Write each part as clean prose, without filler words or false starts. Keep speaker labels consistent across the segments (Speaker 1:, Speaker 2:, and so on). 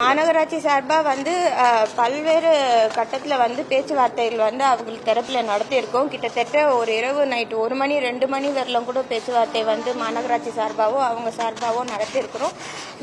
Speaker 1: மாநகராட்சி சார்பாக பல்வேறு கட்டத்தில் பேச்சுவார்த்தைகள் அவங்களுக்கு தரப்பில் நடத்தியிருக்கோம். கிட்டத்தட்ட ஒரு இரவு நைட்டு 1 மணி 2 மணி வரலாம் கூட பேச்சுவார்த்தை மாநகராட்சி சார்பாகவும் அவங்க சார்பாகவும் நடத்தியிருக்கிறோம்.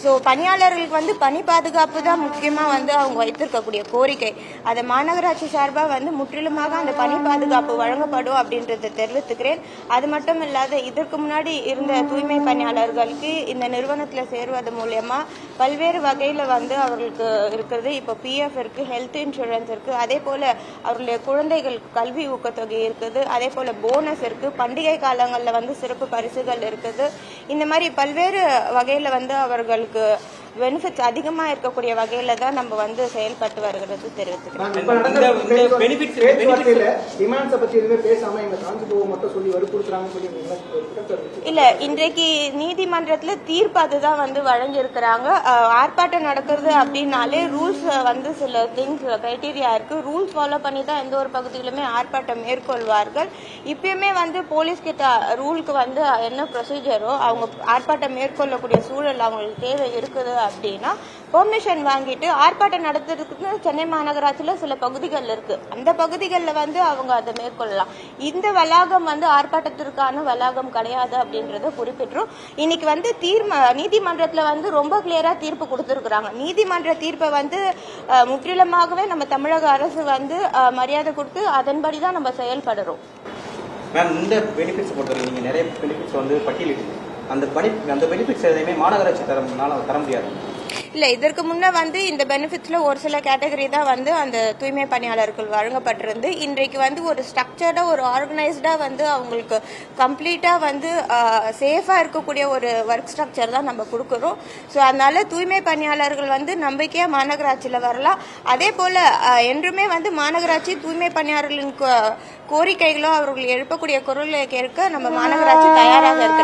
Speaker 1: ஸோ பணியாளர்களுக்கு பணி பாதுகாப்பு தான் முக்கியமாக அவங்க வைத்திருக்கக்கூடிய கோரிக்கை. அதை மாநகராட்சி சார்பாக முற்றிலுமாக அந்த பணி பாதுகாப்பு வழங்கப்படும் அப்படின்றத தெரிவித்துக்கிறேன். அது மட்டும் இல்லாத இதற்கு முன்னாடி இருந்த தூய்மை பணியாளர்களுக்கு இந்த நிறுவனத்தில் சேருவது மூலமா பல்வேறு வகையில் அவர்களுக்கு இருக்கிறது. இப்போ பிஎஃப் இருக்கு, ஹெல்த் இன்சூரன்ஸ் இருக்கு, அதே போல அவர்களுடைய குழந்தைகளுக்கு கல்வி ஊக்கத்தொகை இருக்குது, அதே போல போனஸ் இருக்கு, பண்டிகை காலங்களில் சிறப்பு பரிசுகள் இருக்குது. இந்த மாதிரி பல்வேறு வகையில் அவர்களுக்கு பெனிஃபிட்ஸ் அதிகமாக இருக்கக்கூடிய வகையில தான் நம்ம செயல்பட்டு வருகிறது தெரிவித்துக்கிறோம். இல்ல, இன்றைக்கு நீதிமன்றத்தில் தீர்ப்பு அதுதான் வழங்கியிருக்கிறாங்க. ஆர்ப்பாட்டம் நடக்கிறது அப்படின்னாலே ரூல்ஸ் சில திங்ஸ் கிரைட்டீரியா இருக்கு. ரூல்ஸ் ஃபாலோ பண்ணி தான் எந்த ஒரு பகுதியிலுமே ஆர்ப்பாட்டம் மேற்கொள்வார்கள். இப்பயுமே போலீஸ் கிட்ட ரூலுக்கு என்ன ப்ரொசீஜரோ அவங்க ஆர்ப்பாட்டம் மேற்கொள்ளக்கூடிய சூழல் அவங்களுக்கு தேவை இருக்குது அப்படின்னா பெர்மிஷன் வாங்கிட்டு ஆர்ப்பாட்டம் நடத்துறதுக்கு சென்னை மாநகராட்சியில் சில பகுதிகள் இருக்கு. அந்த பகுதிகளில் அவங்க அதை மேற்கொள்ளலாம். இந்த வளாகம் ஆர்ப்பாட்டத்திற்கான வளாகம் கிடையாது அப்படின்றத குறிப்பிட்டுரும். இன்னைக்கு நீதிமன்றத்தில் ரொம்ப கிளியரா தீர்ப்பு கொடுத்திருக்கிறாங்க. நீதிமன்ற தீர்ப்பை முற்றிலுமாகவே நம்ம தமிழக அரசு மரியாதை கொடுத்து அதன்படிதான் நம்ம செயல்படுறோம்.
Speaker 2: மேம், இந்த பெனிஃபிட்ஸ் பொறுத்தவரை நீங்க நிறைய பெனிஃபிட்ஸ் பட்டியலிட்டு அந்த பெனிஃபிட்ஸ் எதையுமே மாநகராட்சி தர முடியாது.
Speaker 1: இல்ல, இதற்கு முன்ன இந்த பெனிஃபிட்ஸ்ல ஒரு சில கேட்டகரி தான் அந்த தூய்மை பணியாளர்கள் வழங்கப்பட்டிருந்து. இன்றைக்கு ஒரு ஸ்ட்ரக்சர்டா ஒரு ஆர்கனைஸ்டா அவங்களுக்கு கம்ப்ளீட்டா சேஃபா இருக்கக்கூடிய ஒரு ஒர்க் ஸ்ட்ரக்சர் தான் நம்ம கொடுக்கிறோம். ஸோ அதனால தூய்மை பணியாளர்கள் நம்பிக்கையா மாநகராட்சியில வரலாம். அதே போல என்றுமே மாநகராட்சி தூய்மை பணியாளர்களின் கோரிக்கைகளோ அவர்கள் எழுப்பக்கூடிய குரலை கேட்க நம்ம மாநகராட்சி தயாராக இருக்கிறது.